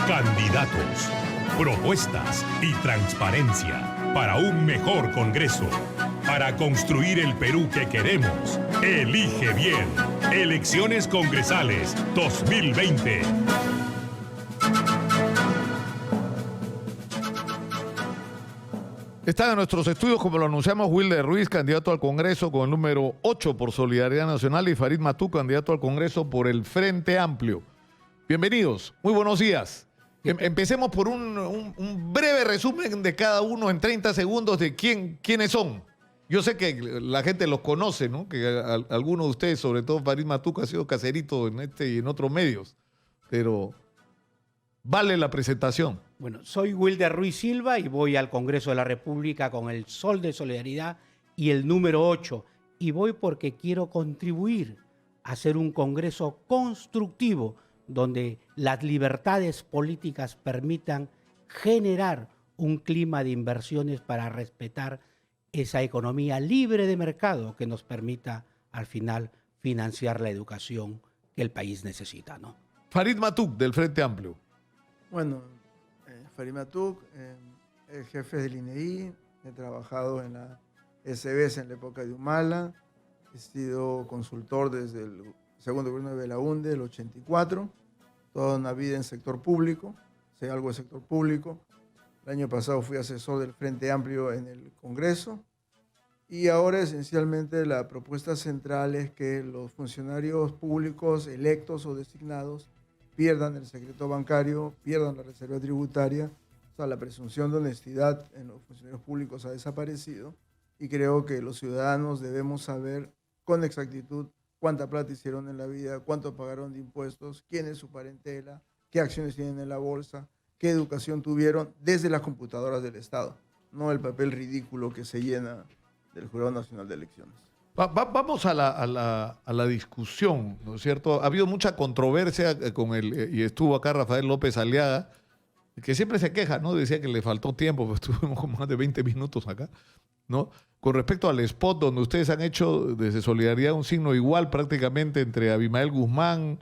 Candidatos, propuestas y transparencia para un mejor Congreso. Para construir el Perú que queremos. Elige bien. Elecciones Congresales 2020. Está en nuestros estudios, como lo anunciamos, Wilder Ruiz, candidato al Congreso con el número 8 por Solidaridad Nacional, y Farid Matuk, candidato al Congreso por el Frente Amplio. Bienvenidos, muy buenos días. Empecemos por un breve resumen de cada uno en 30 segundos de quiénes son. Yo sé que la gente los conoce, ¿no? Que algunos de ustedes, sobre todo Farid Matuk, ha sido caserito en este y en otros medios, pero vale la presentación. Bueno, soy Wilder Ruiz Silva y voy al Congreso de la República con el Sol de Solidaridad y el número 8. Y voy porque quiero contribuir a hacer un Congreso constructivo donde las libertades políticas permitan generar un clima de inversiones para respetar esa economía libre de mercado que nos permita al final financiar la educación que el país necesita, ¿no? Farid Matuk, del Frente Amplio. Bueno, Farid Matuk, el jefe del INEI, he trabajado en la SBS en la época de Humala, he sido consultor desde el segundo gobierno de Belaúnde, el 84, toda una vida en sector público, sé algo de sector público. El año pasado fui asesor del Frente Amplio en el Congreso y ahora esencialmente la propuesta central es que los funcionarios públicos electos o designados pierdan el secreto bancario, pierdan la reserva tributaria, o sea, la presunción de honestidad en los funcionarios públicos ha desaparecido y creo que los ciudadanos debemos saber con exactitud cuánta plata hicieron en la vida, cuánto pagaron de impuestos, quién es su parentela, qué acciones tienen en la bolsa, qué educación tuvieron desde las computadoras del Estado, no el papel ridículo que se llena del Jurado Nacional de Elecciones. Vamos a la discusión, ¿no es cierto? Ha habido mucha controversia y estuvo acá Rafael López Aliaga, que siempre se queja, ¿no? Decía que le faltó tiempo, pues estuvimos como más de 20 minutos acá, ¿no? Con respecto al spot donde ustedes han hecho desde Solidaridad un signo igual prácticamente entre Abimael Guzmán,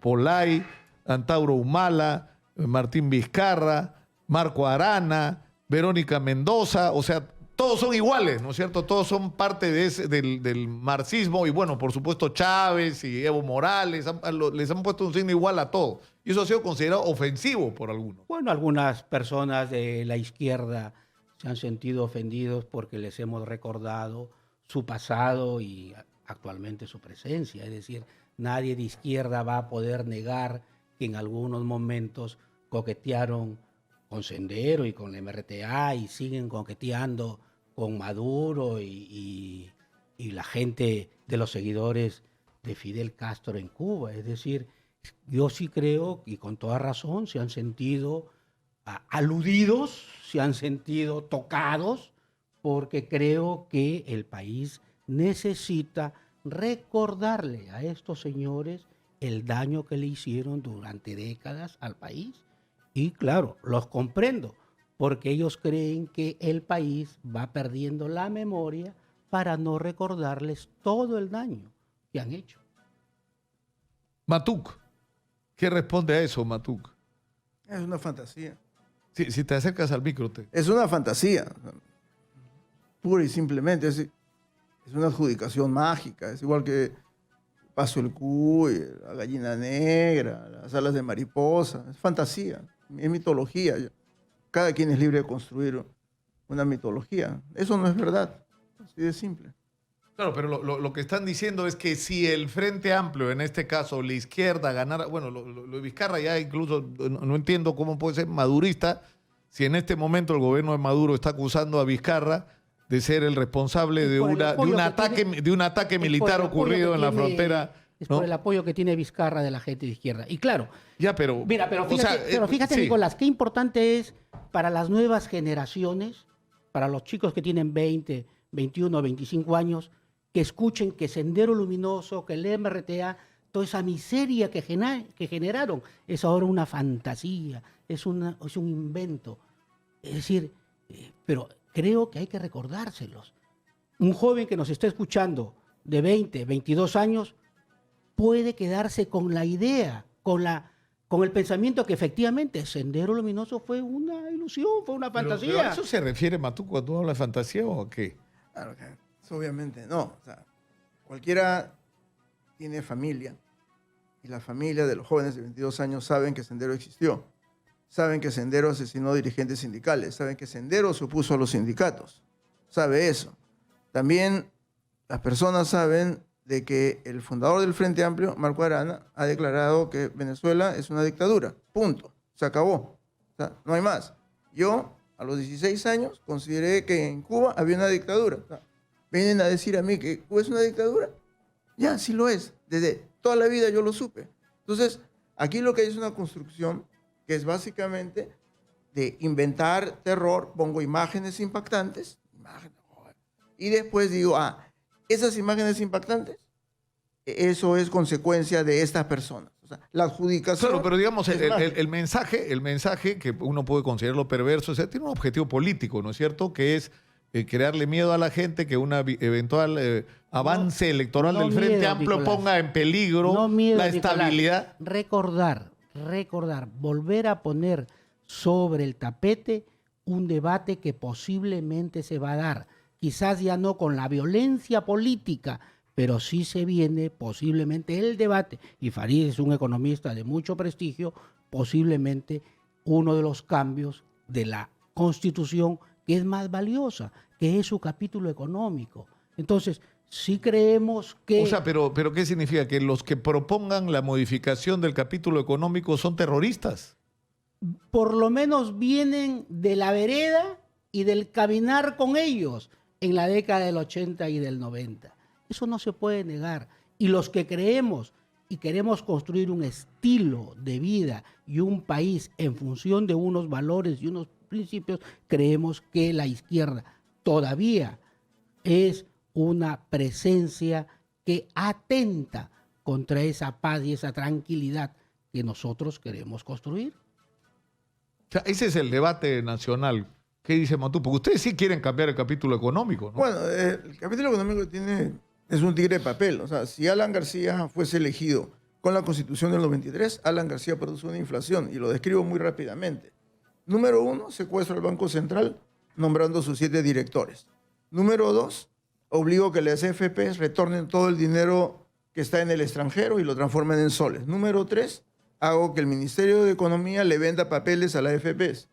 Polay, Antauro Humala, Martín Vizcarra, Marco Arana, Verónica Mendoza, o sea, todos son iguales, ¿no es cierto? Todos son parte del marxismo y bueno, por supuesto Chávez y Evo Morales les han puesto un signo igual a todos. Y eso ha sido considerado ofensivo por algunos. Bueno, algunas personas de la izquierda se han sentido ofendidos porque les hemos recordado su pasado y actualmente su presencia. Es decir, nadie de izquierda va a poder negar que en algunos momentos coquetearon con Sendero y con la MRTA y siguen coqueteando con Maduro y la gente de los seguidores de Fidel Castro en Cuba. Es decir, yo sí creo, y con toda razón, se han sentido aludidos, se han sentido tocados, porque creo que el país necesita recordarle a estos señores el daño que le hicieron durante décadas al país. Y claro, los comprendo, porque ellos creen que el país va perdiendo la memoria para no recordarles todo el daño que han hecho. Matuk, ¿qué responde a eso, Matuk? Es una fantasía. Si te acercas al micro. Es una fantasía, pura y simplemente. Es una adjudicación mágica. Es igual que Paso el Cuy, la gallina negra, las alas de mariposa. Es fantasía, es mitología. Cada quien es libre de construir una mitología. Eso no es verdad, así de simple. Claro, pero lo que están diciendo es que si el Frente Amplio, en este caso la izquierda, ganara, bueno, lo de Vizcarra ya incluso no entiendo cómo puede ser madurista si en este momento el gobierno de Maduro está acusando a Vizcarra de ser el responsable de un ataque militar ocurrido en la frontera. Es por el apoyo que tiene Vizcarra de la gente de izquierda. Y claro, ya, pero fíjate, sí. Nicolás, qué importante es para las nuevas generaciones, para los chicos que tienen 20, 21, 25 años, que escuchen que Sendero Luminoso, que el MRTA, toda esa miseria que generaron, es ahora una fantasía, es un invento. Es decir, pero creo que hay que recordárselos. Un joven que nos está escuchando de 20, 22 años puede quedarse con la idea, con la con el pensamiento que efectivamente Sendero Luminoso fue una ilusión, fue una fantasía. Pero ¿a eso se refiere, Matú, cuando habla de fantasía o a qué? Claro que obviamente no. O sea, cualquiera tiene familia y la familia de los jóvenes de 22 años saben que Sendero existió. Saben que Sendero asesinó dirigentes sindicales. Saben que Sendero se opuso a los sindicatos. Sabe eso. También las personas saben de que el fundador del Frente Amplio, Marco Arana, ha declarado que Venezuela es una dictadura. Punto. Se acabó. O sea, no hay más. Yo, a los 16 años, consideré que en Cuba había una dictadura. O sea, ¿vienen a decir a mí que Cuba es una dictadura? Ya, sí lo es. Desde toda la vida yo lo supe. Entonces, aquí lo que hay es una construcción que es básicamente de inventar terror, pongo imágenes impactantes, y después digo, esas imágenes impactantes, eso es consecuencia de estas personas. O sea, la adjudicación... Claro, pero digamos, es el mensaje, que uno puede considerarlo perverso, o sea, tiene un objetivo político, ¿no es cierto? Que es crearle miedo a la gente, que un eventual avance electoral del Frente miedo, Amplio Nicolás. ponga en peligro No miedo, la Nicolás. estabilidad. Recordar, volver a poner sobre el tapete un debate que posiblemente se va a dar. Quizás ya no con la violencia política, pero sí se viene posiblemente el debate, y Farid es un economista de mucho prestigio, posiblemente uno de los cambios de la Constitución que es más valiosa, que es su capítulo económico. Entonces, sí creemos que... O sea, pero ¿qué significa? ¿Que los que propongan la modificación del capítulo económico son terroristas? por lo menos vienen de la vereda y del caminar con ellos en la década del 80 y del 90. Eso no se puede negar. Y los que creemos y queremos construir un estilo de vida y un país en función de unos valores y unos principios, creemos que la izquierda todavía es una presencia que atenta contra esa paz y esa tranquilidad que nosotros queremos construir. O sea, ese es el debate nacional. ¿Qué dice Matú? Porque ustedes sí quieren cambiar el capítulo económico, ¿no? Bueno, el capítulo económico es un tigre de papel. O sea, si Alan García fuese elegido con la Constitución del 93, Alan García produce una inflación, y lo describo muy rápidamente. Número 1, secuestro al Banco Central, nombrando sus 7 directores. Número 2, obligo que las AFPs retornen todo el dinero que está en el extranjero y lo transformen en soles. Número 3, hago que el Ministerio de Economía le venda papeles a las AFPs.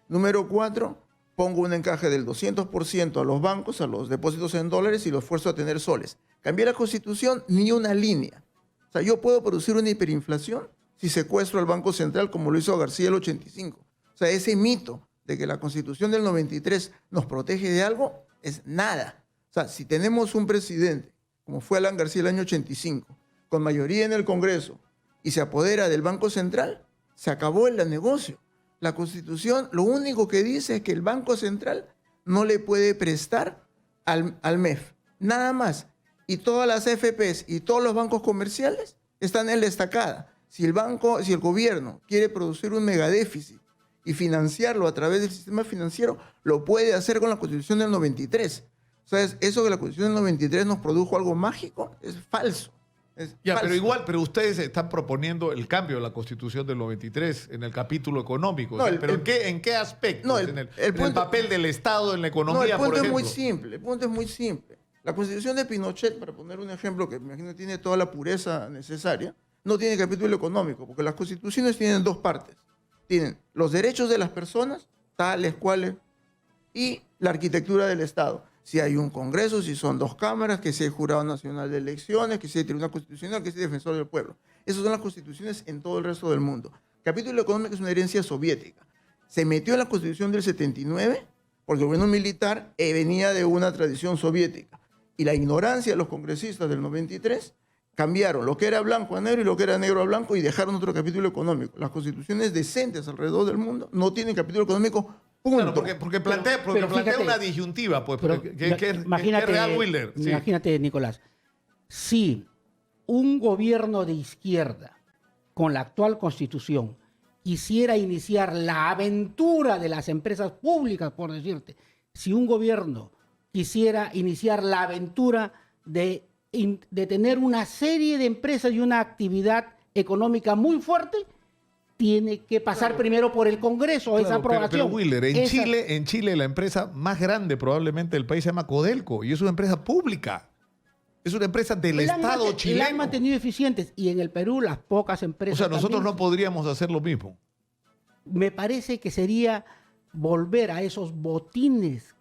Número 4, pongo un encaje del 200% a los bancos, a los depósitos en dólares, y los esfuerzo a tener soles. Cambié la Constitución, ni una línea. O sea, yo puedo producir una hiperinflación si secuestro al Banco Central, como lo hizo García el 85. O sea, ese mito de que la Constitución del 93 nos protege de algo es nada. O sea, si tenemos un presidente, como fue Alan García el año 85, con mayoría en el Congreso, y se apodera del Banco Central, se acabó el negocio. La Constitución lo único que dice es que el Banco Central no le puede prestar al MEF. Nada más. Y todas las AFPs y todos los bancos comerciales están en la estacada. Si el gobierno quiere producir un megadéficit y financiarlo a través del sistema financiero, lo puede hacer con la Constitución del 93. O sea, eso que la Constitución del 93 nos produjo algo mágico es falso. Ya, pero ustedes están proponiendo el cambio de la Constitución del 93 en el capítulo económico. No, ¿Pero en qué aspecto? No, en el papel del Estado en la economía, no, el por ejemplo. el punto es muy simple. La Constitución de Pinochet, para poner un ejemplo que me imagino tiene toda la pureza necesaria, no tiene capítulo económico, porque las constituciones tienen 2 partes. Tienen los derechos de las personas, tales cuales, y la arquitectura del Estado. Si hay un Congreso, si son 2 cámaras, que si hay Jurado Nacional de Elecciones, que si hay Tribunal Constitucional, que si hay Defensor del Pueblo. Esas son las constituciones en todo el resto del mundo. Capítulo económico es una herencia soviética. Se metió en la Constitución del 79 porque el gobierno militar venía de una tradición soviética. Y la ignorancia de los congresistas del 93 cambiaron lo que era blanco a negro y lo que era negro a blanco y dejaron otro capítulo económico. Las constituciones decentes alrededor del mundo no tienen capítulo económico. Punto. Claro, porque plantea fíjate, una disyuntiva, pues, imagínate, que Real Wheeler. Sí. Imagínate, Nicolás, si un gobierno de izquierda con la actual Constitución quisiera iniciar la aventura de las empresas públicas, por decirte, si un gobierno quisiera iniciar la aventura de tener una serie de empresas y una actividad económica muy fuerte, tiene que pasar primero por el Congreso, esa Claro, aprobación. pero Willer, Esa- en Chile la empresa más grande probablemente del país se llama Codelco y es una empresa pública. Es una empresa del la han Estado mant- La han chileno. mantenido eficientes y en el Perú las pocas O empresas. sea, nosotros también, no podríamos hacer lo mismo. me parece que sería volver a esos botines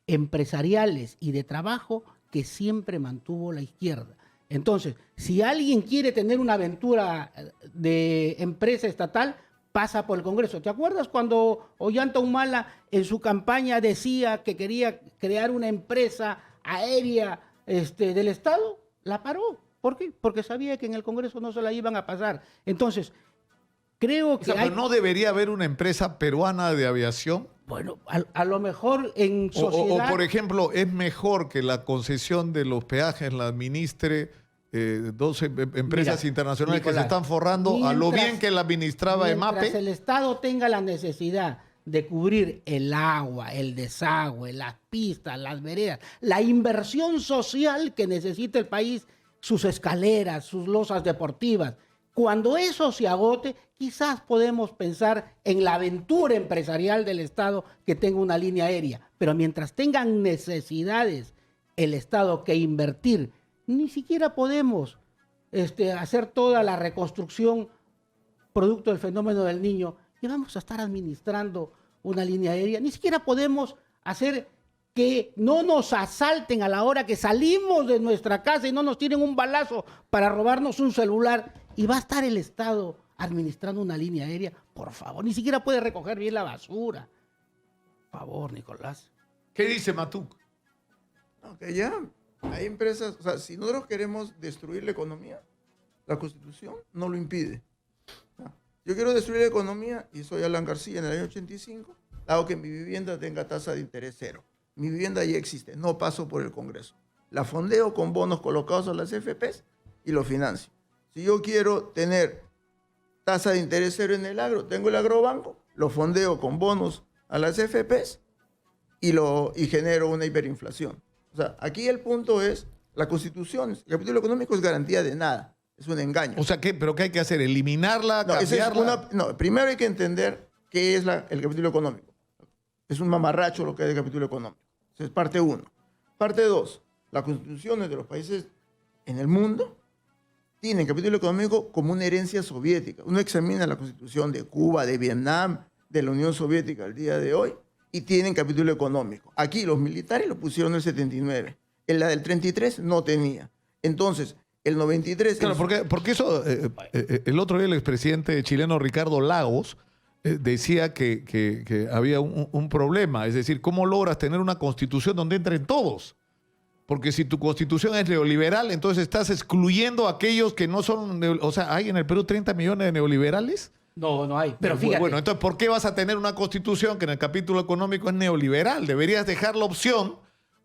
empresariales y de trabajo que siempre mantuvo la izquierda. Entonces, si alguien quiere tener una aventura de empresa estatal, pasa por el Congreso. ¿Te acuerdas cuando Ollanta Humala en su campaña decía que quería crear una empresa aérea del Estado? La paró. ¿Por qué? Porque sabía que en el Congreso no se la iban a pasar. Entonces, creo O que sea, hay... pero no debería haber una empresa peruana de aviación. Bueno, a lo mejor en O, sociedad... por ejemplo, es mejor que la concesión de los peajes la administre dos empresas Mira, internacionales que se Nicolás, están forrando a lo mientras- bien que la administraba Mientras EMAPE. el Estado tenga la necesidad de cubrir el agua, el desagüe, las pistas, las veredas, la inversión social que necesita el país, sus escaleras, sus losas deportivas, cuando eso se agote, quizás podemos pensar en la aventura empresarial del Estado que tenga una línea aérea. Pero mientras tengan necesidades el Estado que invertir, ni siquiera podemos hacer toda la reconstrucción producto del fenómeno del Niño y vamos a estar administrando una línea aérea. Ni siquiera podemos hacer que no nos asalten a la hora que salimos de nuestra casa y no nos tiren un balazo para robarnos un celular y va a estar el Estado administrando una línea aérea. Por favor, ni siquiera puede recoger bien la basura. Por favor, Nicolás. ¿Qué dice Matuk? No, que ya hay empresas, o sea, si nosotros queremos destruir la economía, la Constitución no lo impide. Yo quiero destruir la economía y soy Alan García en el año 85, hago que mi vivienda tenga tasa de interés cero. Mi vivienda ya existe, no paso por el Congreso. La fondeo con bonos colocados a las FPs y lo financio. Si yo quiero tener tasa de interés cero en el agro, tengo el agrobanco, lo fondeo con bonos a las FPs y genero una hiperinflación. O sea, aquí el punto es, la Constitución, el capítulo económico es garantía de nada, es un engaño. O sea, ¿pero qué hay que hacer? ¿Eliminarla? No, esa es ¿Cambiarla? no, primero hay que entender qué es el capítulo económico. Es un mamarracho lo que es el capítulo económico. Esa es parte 1. Parte 2. Las constituciones de los países en el mundo tienen capítulo económico como una herencia soviética. Uno examina la constitución de Cuba, de Vietnam, de la Unión Soviética al día de hoy y tienen capítulo económico. Aquí los militares lo pusieron en el 79. En la del 33 no tenía. Entonces, el 93... Claro, porque eso, el otro día el expresidente chileno Ricardo Lagos decía que había un problema, es decir, ¿cómo logras tener una constitución donde entren todos? Porque si tu constitución es neoliberal, entonces estás excluyendo a aquellos que no son... O sea, ¿hay en el Perú 30 millones de neoliberales? No, no hay. Pero fíjate. Bueno, entonces, ¿por qué vas a tener una constitución que en el capítulo económico es neoliberal? Deberías dejar la opción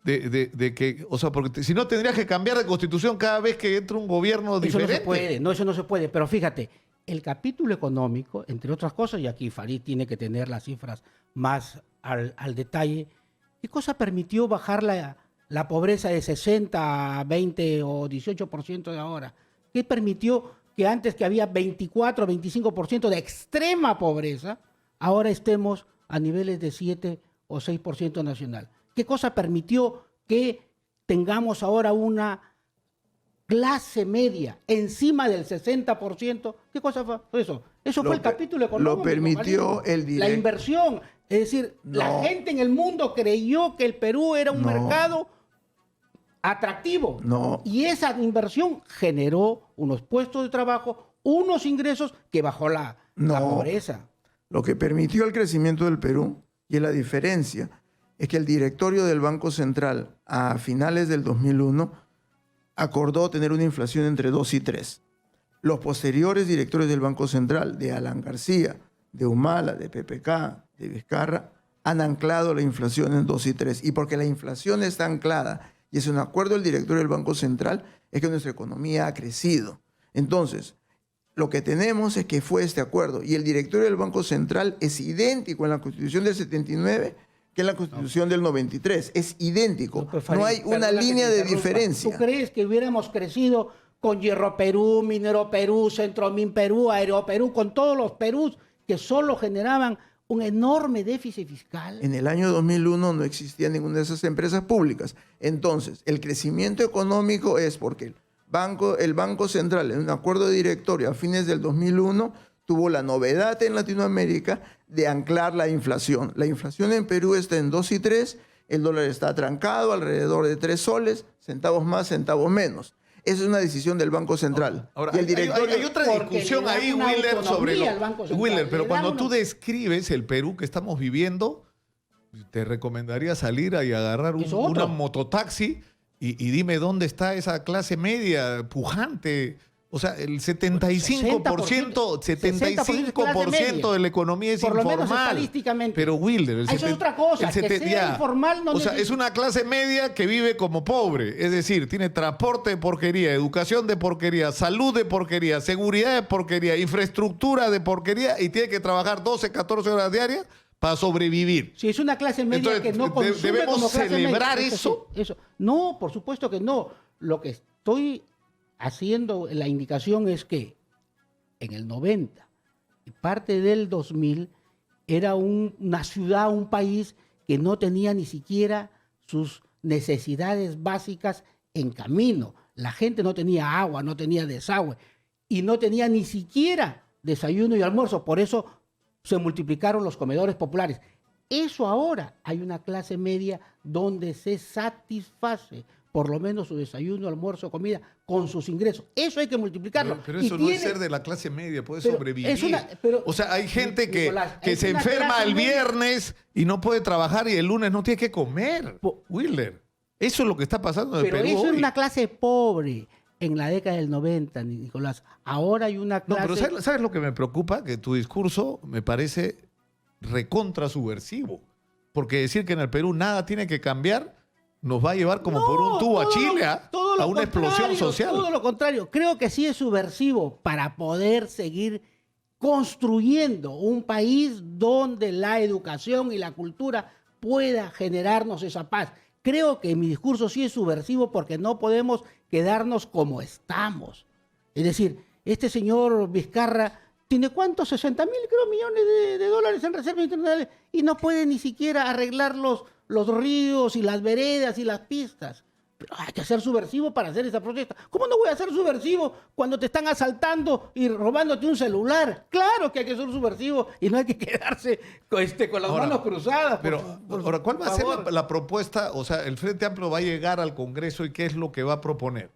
de que... O sea, porque si no tendrías que cambiar de constitución cada vez que entra un gobierno Eso diferente. no se puede, no, eso no se puede. Pero fíjate, el capítulo económico, entre otras cosas, y aquí Farid tiene que tener las cifras más al detalle, ¿qué cosa permitió bajar la pobreza de 60 a 20 o 18% de ahora? ¿Qué permitió que antes que había 24 o 25% de extrema pobreza, ahora estemos a niveles de 7 o 6% nacional? ¿Qué cosa permitió que tengamos ahora una clase media encima del 60%? ¿Qué cosa fue eso? Eso fue el capítulo económico. Lo permitió ¿vale? el La directo. inversión. Es decir, la No. gente en el mundo creyó que el Perú era un No. mercado atractivo. No. Y esa inversión generó unos puestos de trabajo, unos ingresos que bajó la pobreza. Lo que permitió el crecimiento del Perú, y es la diferencia, es que el directorio del Banco Central a finales del 2001 acordó tener una inflación entre 2 y 3. Los posteriores directores del Banco Central, de Alan García, de Humala, de PPK, de Vizcarra, han anclado la inflación en 2 y 3. Y porque la inflación está anclada y es un acuerdo del directorio del Banco Central, es que nuestra economía ha crecido. Entonces, lo que tenemos es que fue este acuerdo y el directorio del Banco Central es idéntico en la Constitución del 79 que en la Constitución del 93. Es idéntico. Doctor Farid, No hay una perdona que línea te de interrumpa. diferencia. ¿Tú crees que hubiéramos crecido con Hierro Perú, Minero Perú, Centromin Perú, Aero Perú, con todos los Perús que solo generaban un enorme déficit fiscal. En el año 2001 no existía ninguna de esas empresas públicas. Entonces, el crecimiento económico es porque el Banco Central, en un acuerdo de directorio a fines del 2001, tuvo la novedad en Latinoamérica de anclar la inflación. La inflación en Perú está en 2 y 3, el dólar está atrancado alrededor de 3 soles, centavos más, centavos menos. Esa es una decisión del Banco Central. Ahora, y el directorio, hay otra porque discusión le da ahí, una Willer, sobre autonomía al Banco Central. Willer, pero Le da cuando una- tú describes el Perú que estamos viviendo, te recomendaría salir y agarrar Es otro. una mototaxi y dime dónde está esa clase media pujante. O sea, el 75%, 75% de la economía es por lo menos informal. estadísticamente. Pero Wilder, Eso es otra cosa, que sea informal no o sea, necesita- es una clase media que vive como pobre. Es decir, tiene transporte de porquería, educación de porquería, salud de porquería, seguridad de porquería, infraestructura de porquería y tiene que trabajar 12, 14 horas diarias para sobrevivir. Si es una clase media Entonces, que no consume ¿debemos como clase celebrar media. eso? Eso. No, por supuesto que no. Lo que estoy haciendo, la indicación es que en el 90 y parte del 2000 era una ciudad, un país que no tenía ni siquiera sus necesidades básicas en camino. La gente no tenía agua, no tenía desagüe y no tenía ni siquiera desayuno y almuerzo. Por eso se multiplicaron los comedores populares. Eso ahora hay una clase media donde se satisface por lo menos su desayuno, almuerzo, comida con sus ingresos. Eso hay que multiplicarlo. Pero Y eso no es tiene- ser de la clase media, puede pero sobrevivir. es pero- o sea, hay gente que, Nicolás, que es se una enferma clase el media- viernes y no puede trabajar y el lunes no tiene que comer. Po- Wilder, eso es lo que está pasando en el Pero Perú eso hoy. era una clase pobre en la década del 90, Nicolás. Ahora hay una No, clase... pero ¿sabes lo que me preocupa? Que tu discurso me parece recontra subversivo. Porque decir que en el Perú nada tiene que cambiar nos va a llevar como por un tubo a todo Chile, lo- ¿ah? todo lo a una explosión contrario, social. Todo lo contrario. Creo que sí es subversivo para poder seguir construyendo un país donde la educación y la cultura pueda generarnos esa paz. Creo que mi discurso sí es subversivo porque no podemos quedarnos como estamos. Es decir, este señor Vizcarra tiene ¿cuántos? 60.000, creo, millones de dólares en reservas internacionales y no puede ni siquiera arreglar los ríos y las veredas y las pistas. Pero hay que ser subversivo para hacer esa protesta. ¿Cómo no voy a ser subversivo cuando te están asaltando y robándote un celular? Claro que hay que ser subversivo y no hay que quedarse con las Ahora, manos cruzadas. Pero ahora, ¿cuál va a ser favor. la propuesta? O sea, el Frente Amplio va a llegar al Congreso y ¿qué es lo que va a proponer?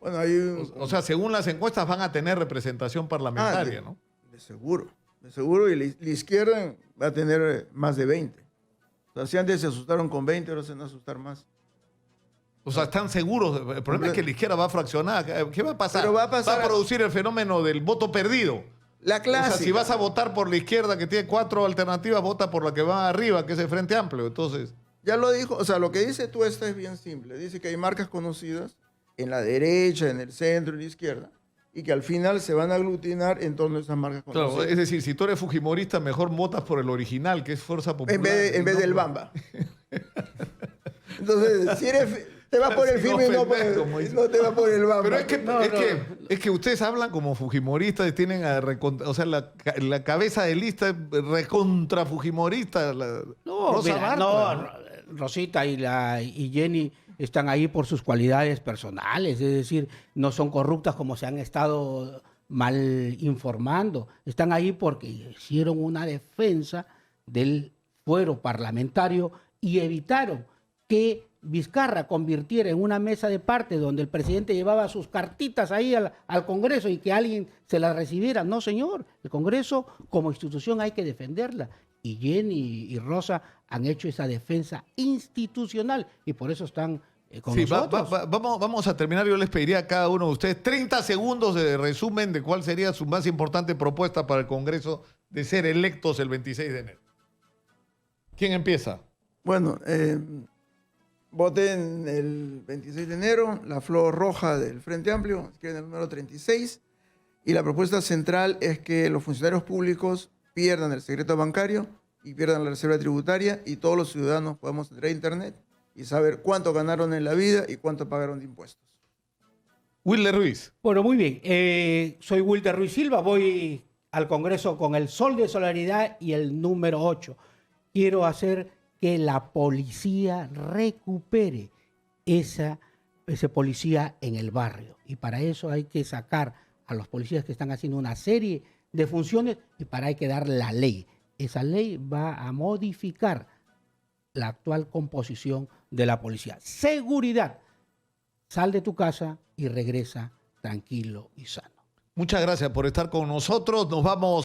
bueno, hay O sea, según las encuestas van a tener representación parlamentaria, ¿no? De seguro, y la izquierda va a tener más de 20. O sea, si antes se asustaron con 20, ahora se van a asustar más. O sea, están seguros. El problema es que la izquierda va a fraccionar. ¿Qué va a pasar? Pero va a pasar- producir el fenómeno del voto perdido. La O clásica. sea, si vas a votar por la izquierda que tiene 4 alternativas, vota por la que va arriba, que es el Frente Amplio. Entonces, Ya lo dijo, o sea, lo que dice tú es bien simple. Dice que hay marcas conocidas en la derecha, en el centro y la izquierda, y que al final se van a aglutinar en torno a esas marcas claro, conocidas. es decir, si tú eres fujimorista, mejor votas por el original, que es Fuerza Popular. en vez ¿no? del Bamba. Entonces, si eres, te vas por el Sin firme y ofender, como dice. no te vas por el Bamba. Pero es que, No, es, no, que, no. es que ustedes hablan como fujimoristas y tienen o sea, la cabeza de lista es recontra fujimorista. No, Rosa mira, Bartra, no, Rosita y Jenny están ahí por sus cualidades personales, es decir, no son corruptas como se han estado mal informando, están ahí porque hicieron una defensa del fuero parlamentario y evitaron que Vizcarra convirtiera en una mesa de parte donde el presidente llevaba sus cartitas ahí al Congreso y que alguien se las recibiera. No, señor, el Congreso como institución hay que defenderla. Y Jenny y Rosa han hecho esa defensa institucional y por eso están con Sí, nosotros. vamos a terminar. Yo les pediría a cada uno de ustedes 30 segundos de resumen de cuál sería su más importante propuesta para el Congreso de ser electos el 26 de enero. ¿Quién empieza? Bueno, voten el 26 de enero, la flor roja del Frente Amplio, que es el número 36, y la propuesta central es que los funcionarios públicos pierdan el secreto bancario y pierdan la reserva tributaria y todos los ciudadanos podamos entrar a Internet y saber cuánto ganaron en la vida y cuánto pagaron de impuestos. Wilder Ruiz. Bueno, muy bien. Soy Wilder Ruiz Silva, voy al Congreso con el sol de solidaridad y el número 8. Quiero hacer que la policía recupere ese policía en el barrio. Y para eso hay que sacar a los policías que están haciendo una serie de funciones y para hay que dar la ley. Esa ley va a modificar la actual composición de la policía. Seguridad. Sal de tu casa y regresa tranquilo y sano. Muchas gracias por estar con nosotros. Nos vamos.